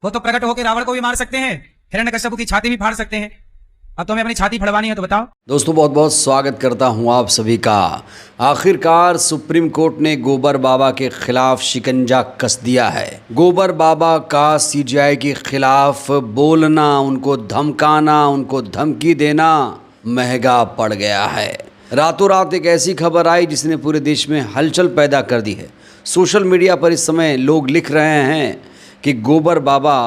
वो तो प्रकट होकर रावण को भी मार सकते हैं, हिरण्यकश्यप की छाती भी फाड़ सकते हैं। अब तुम्हें अपनी छाती फड़वानी है तो बताओ। दोस्तों बहुत बहुत स्वागत करता हूं आप सभी का। आखिरकार सुप्रीम कोर्ट ने गोबर बाबा के खिलाफ शिकंजा कस दिया है। गोबर बाबा का सीजीआई के खिलाफ बोलना, उनको धमकाना, उनको धमकी देना महंगा पड़ गया है। रातों रात एक ऐसी खबर आई जिसने पूरे देश में हलचल पैदा कर दी है। सोशल मीडिया पर इस समय लोग लिख रहे हैं कि गोबर बाबा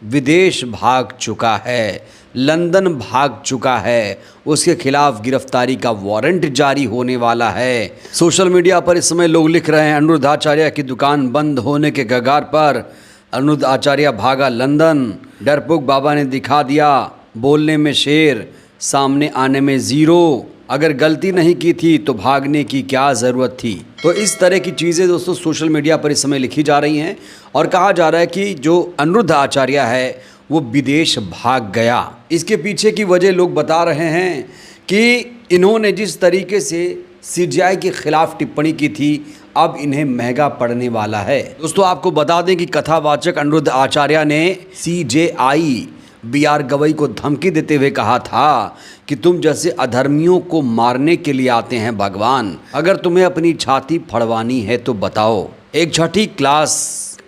विदेश भाग चुका है, लंदन भाग चुका है, उसके खिलाफ गिरफ्तारी का वारंट जारी होने वाला है। सोशल मीडिया पर इस समय लोग लिख रहे हैं अनिरुद्ध आचार्य की दुकान बंद होने के कगार पर अनिरुद्ध आचार्य भागा लंदन। डरपोक बाबा ने दिखा दिया बोलने में शेर, सामने आने में ज़ीरो। अगर गलती नहीं की थी तो भागने की क्या ज़रूरत थी। तो इस तरह की चीज़ें दोस्तों सोशल मीडिया पर इस समय लिखी जा रही हैं और कहा जा रहा है कि जो अनिरुद्ध आचार्य है वो विदेश भाग गया। इसके पीछे की वजह लोग बता रहे हैं कि इन्होंने जिस तरीके से सीजीआई के खिलाफ टिप्पणी की थी अब इन्हें महंगा पड़ने वाला है। दोस्तों आपको बता दें कि कथावाचक अनिरुद्ध आचार्य ने सीजेआई बीआर गवई को धमकी देते हुए कहा था कि तुम जैसे अधर्मियों को मारने के लिए आते हैं भगवान, अगर तुम्हें अपनी छाती फड़वानी है तो बताओ। एक छठी क्लास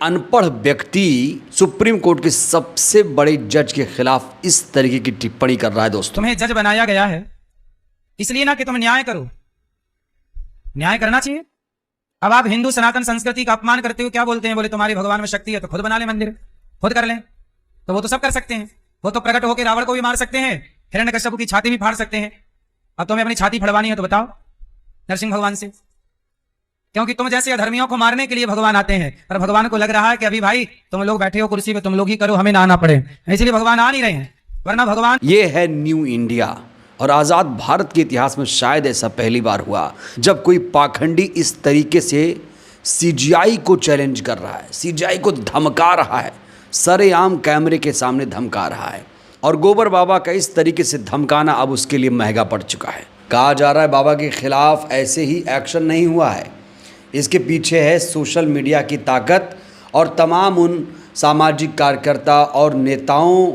अनपढ़ व्यक्ति सुप्रीम कोर्ट के सबसे बड़े जज के खिलाफ इस तरीके की टिप्पणी कर रहा है। दोस्तों तुम्हें जज बनाया गया है इसलिए ना कि तुम न्याय करो, न्याय करना चाहिए। अब आप हिंदू सनातन संस्कृति का अपमान करते हो, क्या बोलते हैं, बोले तुम्हारे भगवान में शक्ति है तो खुद बना ले मंदिर, खुद कर लें। तो वो तो सब कर सकते हैं, वो तो प्रकट होकर रावण को भी मार सकते हैं, हिरण्यकश्यप की छाती भी फाड़ सकते हैं। अब तुम्हें अपनी छाती फड़वानी है तो बताओ नरसिंह भगवान से, क्योंकि तुम जैसे अधर्मियों को मारने के लिए भगवान आते हैं। पर भगवान को लग रहा है कि अभी भाई तुम लोग बैठे हो कुर्सी पे, तुम लोग ही करो, हमें ना आना पड़े, इसलिए भगवान आ नहीं रहे हैं। वरना भगवान ये है न्यू इंडिया और आज़ाद भारत के इतिहास में शायद ऐसा पहली बार हुआ जब कोई पाखंडी इस तरीके से सीजीआई को चैलेंज कर रहा है, सीजीआई को धमका रहा है, सरेआम कैमरे के सामने धमका रहा है। और गोबर बाबा का इस तरीके से धमकाना अब उसके लिए महंगा पड़ चुका है। कहा जा रहा है बाबा के खिलाफ ऐसे ही एक्शन नहीं हुआ है, इसके पीछे है सोशल मीडिया की ताकत और तमाम उन सामाजिक कार्यकर्ता और नेताओं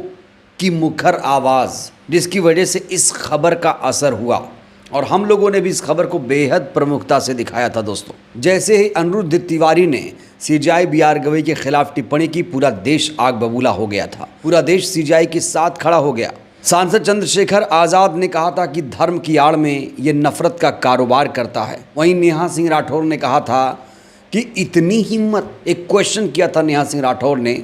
की मुखर आवाज़, जिसकी वजह से इस खबर का असर हुआ और हम लोगों ने भी इस खबर को बेहद प्रमुखता से दिखाया था। दोस्तों जैसे ही अनिरुद्ध तिवारी ने सीजीआई बीआर गवई के खिलाफ टिप्पणी की, पूरा देश आग बबूला हो गया था, पूरा देश सीजीआई के साथ खड़ा हो गया। सांसद चंद्रशेखर आज़ाद ने कहा था कि धर्म की आड़ में ये नफरत का कारोबार करता है। वहीं नेहा सिंह राठौर ने कहा था कि इतनी हिम्मत, एक क्वेश्चन किया था नेहा सिंह राठौर ने,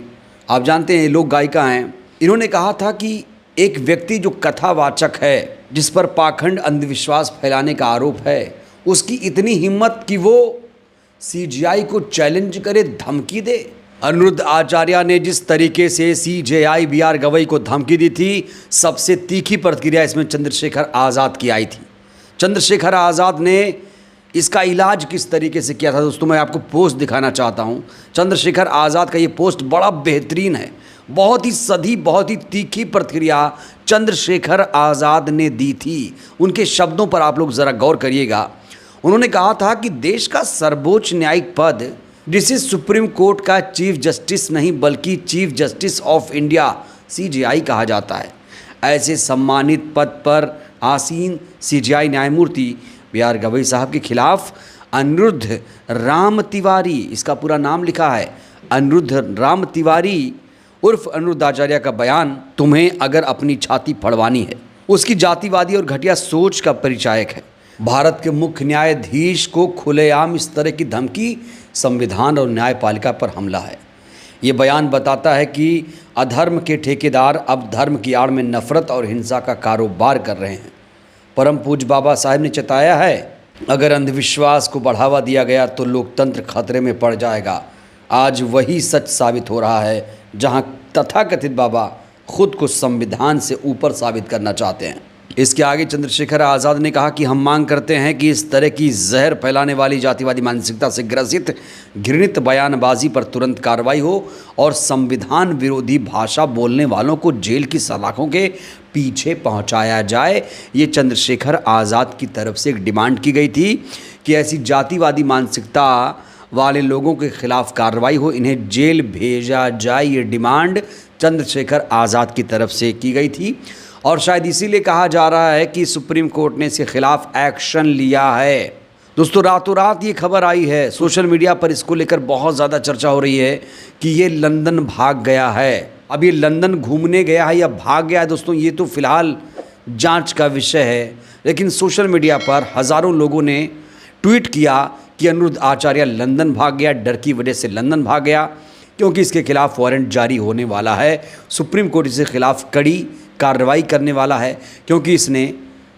आप जानते हैं ये लोग गायिका हैं, इन्होंने कहा था कि एक व्यक्ति जो कथावाचक है, जिस पर पाखंड अंधविश्वास फैलाने का आरोप है, उसकी इतनी हिम्मत कि वो सीजीआई को चैलेंज करे, धमकी दे। अनिरुद्ध आचार्य ने जिस तरीके से सीजेआई बीआर गवई को धमकी दी थी, सबसे तीखी प्रतिक्रिया इसमें चंद्रशेखर आज़ाद की आई थी। चंद्रशेखर आज़ाद ने इसका इलाज किस तरीके से किया था दोस्तों, मैं आपको पोस्ट दिखाना चाहता हूँ। चंद्रशेखर आज़ाद का ये पोस्ट बड़ा बेहतरीन है, बहुत ही सधी, बहुत ही तीखी प्रतिक्रिया चंद्रशेखर आज़ाद ने दी थी। उनके शब्दों पर आप लोग ज़रा गौर करिएगा। उन्होंने कहा था कि देश का सर्वोच्च न्यायिक पद, जिसे सुप्रीम कोर्ट का चीफ जस्टिस नहीं बल्कि chief justice of India CGI कहा जाता है, ऐसे सम्मानित पद पर आसीन सीजीआई न्यायमूर्ति बीआर गवई साहब के खिलाफ अनिरुद्ध राम तिवारी, इसका पूरा नाम लिखा है अनिरुद्ध राम तिवारी उर्फ अनिरुद्ध आचार्य का बयान तुम्हें अगर अपनी छाती फड़वानी है, उसकी जातिवादी और घटिया सोच का परिचायक है। भारत के मुख्य न्यायाधीश को खुलेआम इस तरह की धमकी संविधान और न्यायपालिका पर हमला है। ये बयान बताता है कि अधर्म के ठेकेदार अब धर्म की आड़ में नफरत और हिंसा का कारोबार कर रहे हैं। परम पूज्य बाबा साहब ने चेताया है, अगर अंधविश्वास को बढ़ावा दिया गया तो लोकतंत्र खतरे में पड़ जाएगा। आज वही सच साबित हो रहा है जहां तथाकथित बाबा खुद को संविधान से ऊपर साबित करना चाहते हैं। इसके आगे चंद्रशेखर आज़ाद ने कहा कि हम मांग करते हैं कि इस तरह की जहर फैलाने वाली जातिवादी मानसिकता से ग्रसित घृणित बयानबाजी पर तुरंत कार्रवाई हो और संविधान विरोधी भाषा बोलने वालों को जेल की सलाखों के पीछे पहुंचाया जाए। ये चंद्रशेखर आज़ाद की तरफ से एक डिमांड की गई थी कि ऐसी जातिवादी मानसिकता वाले लोगों के खिलाफ कार्रवाई हो, इन्हें जेल भेजा जाए, ये डिमांड चंद्रशेखर आज़ाद की तरफ से की गई थी। और शायद इसीलिए कहा जा रहा है कि सुप्रीम कोर्ट ने इसके खिलाफ एक्शन लिया है। दोस्तों, रातों रात ये खबर आई है, सोशल मीडिया पर इसको लेकर बहुत ज़्यादा चर्चा हो रही है कि ये लंदन भाग गया है। अब ये लंदन घूमने गया है या भाग गया है दोस्तों, ये तो फिलहाल जांच का विषय है। लेकिन सोशल मीडिया पर हज़ारों लोगों ने ट्वीट किया कि अनिरुद्ध आचार्य लंदन भाग गया, डर की वजह से लंदन भाग गया, क्योंकि इसके खिलाफ वारंट जारी होने वाला है। सुप्रीम कोर्ट इसके खिलाफ कड़ी कार्रवाई करने वाला है, क्योंकि इसने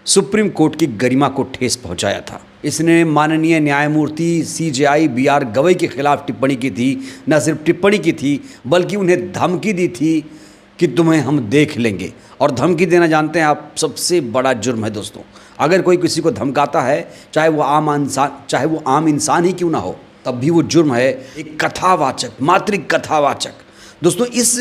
सुप्रीम कोर्ट की गरिमा को ठेस पहुंचाया था। इसने माननीय न्यायमूर्ति CJI BR गवई के खिलाफ टिप्पणी की थी। न सिर्फ टिप्पणी की थी, बल्कि उन्हें धमकी दी थी कि तुम्हें हम देख लेंगे। और धमकी देना जानते हैं आप, सबसे बड़ा जुर्म है दोस्तों। अगर कोई किसी को धमकाता है, चाहे वो आम इंसान ही क्यों ना हो, तब भी वो जुर्म है। एक कथावाचक, मात्रिक कथावाचक। दोस्तों, इस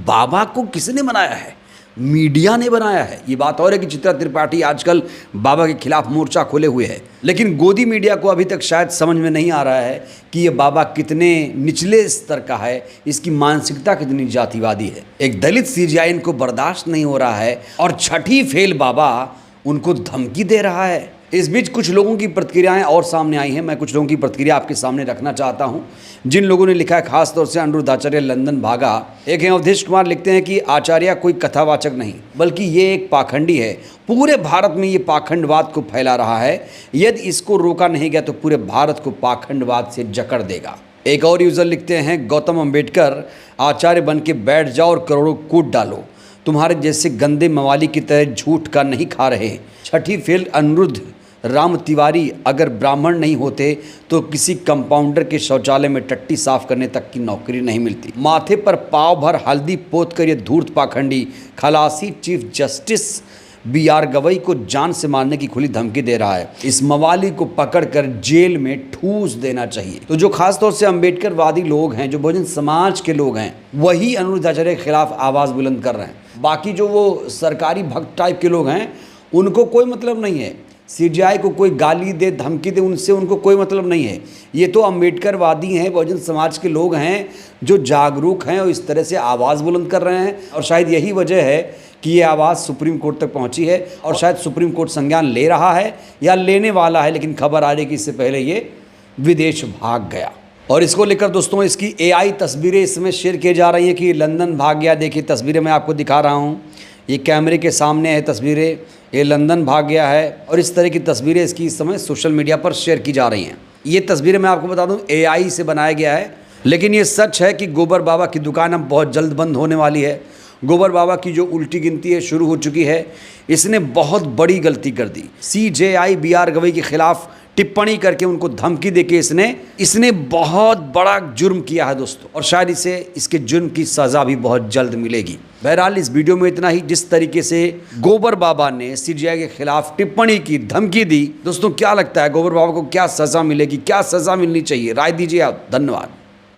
बाबा को किसने बनाया है? मीडिया ने बनाया है। ये बात और है कि चित्रा त्रिपाठी आजकल बाबा के खिलाफ मोर्चा खोले हुए है, लेकिन गोदी मीडिया को अभी तक शायद समझ में नहीं आ रहा है कि ये बाबा कितने निचले स्तर का है, इसकी मानसिकता कितनी जातिवादी है। एक दलित CJI इनको बर्दाश्त नहीं हो रहा है और छठी फेल बाबा उनको धमकी दे रहा है। इस बीच कुछ लोगों की प्रतिक्रियाएं और सामने आई हैं। मैं कुछ लोगों की प्रतिक्रिया आपके सामने रखना चाहता हूं, जिन लोगों ने लिखा है, खासतौर से अनिरुद्ध आचार्य लंदन भागा। एक हैं अवधेश कुमार, लिखते हैं कि आचार्य कोई कथावाचक नहीं, बल्कि ये एक पाखंडी है। पूरे भारत में ये पाखंडवाद को फैला रहा है। यदि इसको रोका नहीं गया तो पूरे भारत को पाखंडवाद से जकड़ देगा। एक और यूजर लिखते हैं, गौतम अम्बेडकर आचार्य बन के बैठ जाओ और करोड़ों कूट डालो, तुम्हारे जैसे गंदे मवाली की तरह झूठ का नहीं खा रहे। छठी फेल अनिरुद्ध राम तिवारी अगर ब्राह्मण नहीं होते तो किसी कंपाउंडर के शौचालय में टट्टी साफ करने तक की नौकरी नहीं मिलती। माथे पर पाव भर हल्दी पोत कर ये धूर्त पाखंडी खलासी चीफ जस्टिस BR गवई को जान से मारने की खुली धमकी दे रहा है। इस मवाली को पकड़कर जेल में ठूस देना चाहिए। तो जो खासतौर से अम्बेडकरवादी लोग हैं, जो बहुजन समाज के लोग हैं, वही अनिरुद्ध आचार्य के खिलाफ आवाज़ बुलंद कर रहे हैं। बाकी जो वो सरकारी भक्त टाइप के लोग हैं, उनको कोई मतलब नहीं है। CJI को कोई गाली दे, धमकी दे, उनसे उनको कोई मतलब नहीं है। ये तो अम्बेडकरवादी हैं, बहुजन समाज के लोग हैं, जो जागरूक हैं और इस तरह से आवाज़ बुलंद कर रहे हैं। और शायद यही वजह है कि ये आवाज़ सुप्रीम कोर्ट तक पहुंची है और शायद सुप्रीम कोर्ट संज्ञान ले रहा है या लेने वाला है। लेकिन खबर आ रही कि इससे पहले ये विदेश भाग गया। और इसको लेकर दोस्तों, इसकी AI तस्वीरें इसमें शेयर की जा रही हैं कि लंदन भाग गया। देखिए तस्वीरें मैं आपको दिखा रहा हूँ, ये कैमरे के सामने है तस्वीरें, ये लंदन भाग गया है। और इस तरह की तस्वीरें इसकी इस समय सोशल मीडिया पर शेयर की जा रही हैं। ये तस्वीरें मैं आपको बता दूं AI से बनाया गया है, लेकिन ये सच है कि गोबर बाबा की दुकान अब बहुत जल्द बंद होने वाली है। गोबर बाबा की जो उल्टी गिनती है शुरू हो चुकी है। इसने बहुत बड़ी गलती कर दी। CJI BR गवई के खिलाफ टिप्पणी करके उनको धमकी देके इसने बहुत बड़ा जुर्म किया है दोस्तों, और शायद इसे इसके जुर्म की सज़ा भी बहुत जल्द मिलेगी। बहरहाल इस वीडियो में इतना ही। जिस तरीके से गोबर बाबा ने CJI के खिलाफ टिप्पणी की, धमकी दी, दोस्तों क्या लगता है गोबर बाबा को क्या सज़ा मिलेगी, क्या सज़ा मिलनी चाहिए? राय दीजिए आप। धन्यवाद।